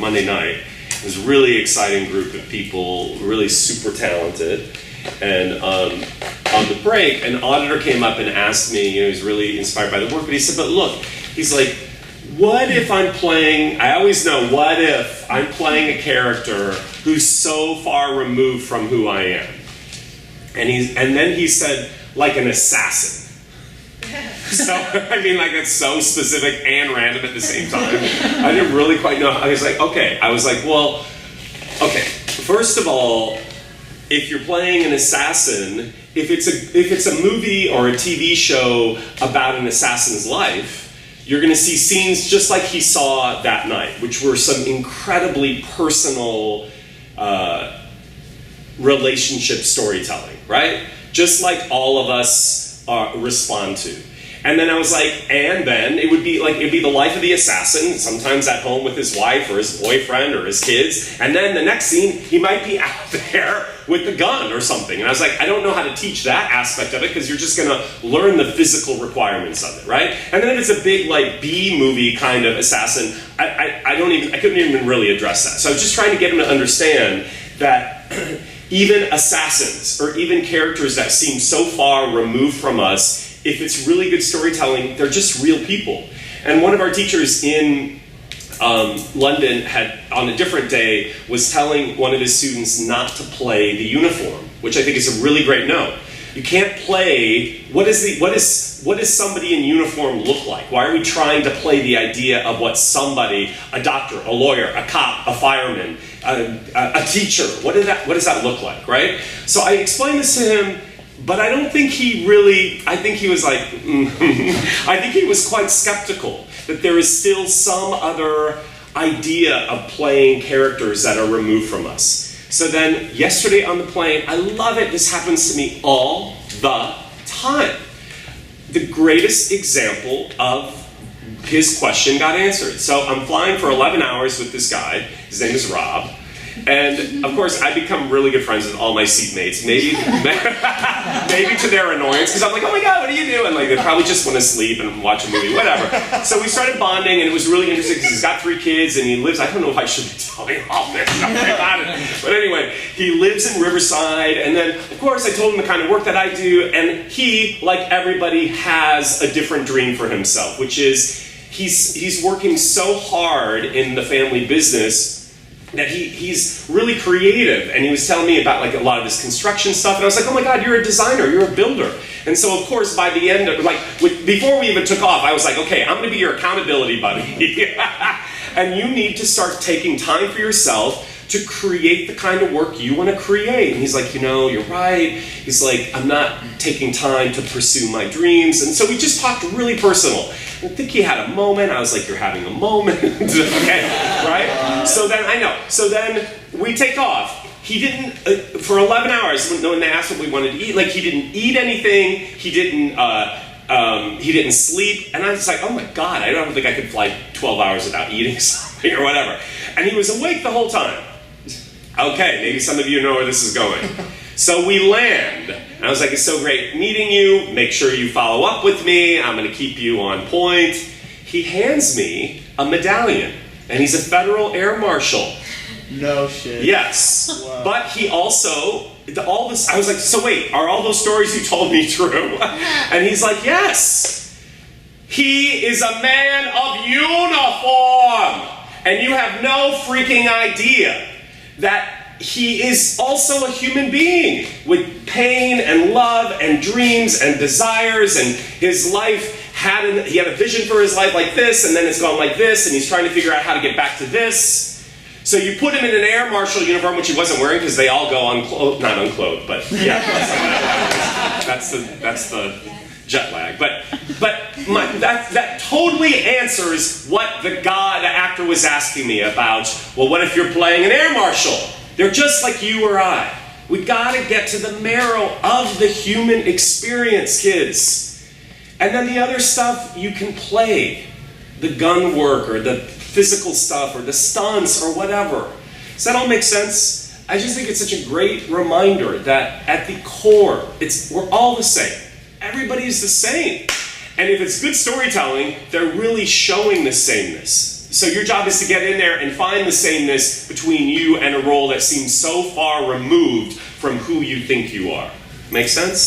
Monday night. It was a really exciting group of people, really super talented. And on the break, an auditor came up and asked me, he was really inspired by the work, but he said, but look, he's like, what if I'm playing, I always know, what if I'm playing a character who's so far removed from who I am? And then he said, like an assassin. So, I mean, like, it's so specific and random at the same time. I didn't really quite know. I was like, okay. I was like, well, okay. First of all, if you're playing an assassin, if it's a movie or a TV show about an assassin's life, you're going to see scenes just like he saw that night, which were some incredibly personal relationship storytelling, right? Just like all of us respond to. And then I was like, and then it'd be the life of the assassin, sometimes at home with his wife or his boyfriend or his kids. And then the next scene, he might be out there with the gun or something. And I was like, I don't know how to teach that aspect of it because you're just going to learn the physical requirements of it, right? And then if it's a big like B movie kind of assassin, I couldn't even really address that. So I was just trying to get him to understand that even assassins or even characters that seem so far removed from us, if it's really good storytelling, they're just real people. And one of our teachers in London had, on a different day, was telling one of his students not to play the uniform, which I think is a really great note. You can't play, what does somebody in uniform look like? Why are we trying to play the idea of what somebody, a doctor, a lawyer, a cop, a fireman, a teacher, what does that look like, right? So I explained this to him, but I don't think he really, I think he was like, I think he was quite skeptical that there is still some other idea of playing characters that are removed from us. So then yesterday on the plane, I love it, this happens to me all the time. The greatest example of his question got answered. So I'm flying for 11 hours with this guy, his name is Rob. And of course, I become really good friends with all my seatmates. Maybe to their annoyance, because I'm like, oh my God, what do you do? And like, they probably just want to sleep and watch a movie, whatever. So we started bonding, and it was really interesting because he's got 3 kids, and he lives, I don't know if I should be telling all this stuff about it. But anyway, he lives in Riverside, and then, of course, I told him the kind of work that I do, and he, like everybody, has a different dream for himself, which is he's working so hard in the family business that he's really creative, and he was telling me about like a lot of his construction stuff, and I was like, oh my God, you're a designer, you're a builder. And so of course by the end of, before we even took off, I was like, okay, I'm gonna be your accountability buddy. And you need to start taking time for yourself to create the kind of work you want to create. And he's like, you're right. He's like, I'm not taking time to pursue my dreams. And so we just talked really personal. I think he had a moment. I was like, you're having a moment. Okay, right? So then we take off. He didn't, for 11 hours, when they asked what we wanted to eat, like he didn't eat anything. He didn't sleep. And I was like, oh my God, I don't think I could fly 12 hours without eating something or whatever. And he was awake the whole time. Okay, maybe some of you know where this is going. So we land, and I was like, it's so great meeting you. Make sure you follow up with me. I'm going to keep you on point. He hands me a medallion, and he's a federal air marshal. No shit. Yes. Wow. But he also, all this, I was like, so wait, are all those stories you told me true? And he's like, yes. He is a man of uniform. And you have no freaking idea that he is also a human being with pain and love and dreams and desires, and his life he had a vision for his life like this, and then it's gone like this, and he's trying to figure out how to get back to this. So you put him in an air marshal uniform, which he wasn't wearing because they all go not unclothed, but yeah, that's the jet lag. But that totally answers what the actor was asking me about. Well, what if you're playing an air marshal? They're just like you or I. We gotta get to the marrow of the human experience, kids. And then the other stuff you can play, the gun work or the physical stuff or the stunts or whatever. Does that all make sense? I just think it's such a great reminder that at the core, we're all the same. Everybody's the same. And if it's good storytelling, they're really showing the sameness. So your job is to get in there and find the sameness between you and a role that seems so far removed from who you think you are. Make sense?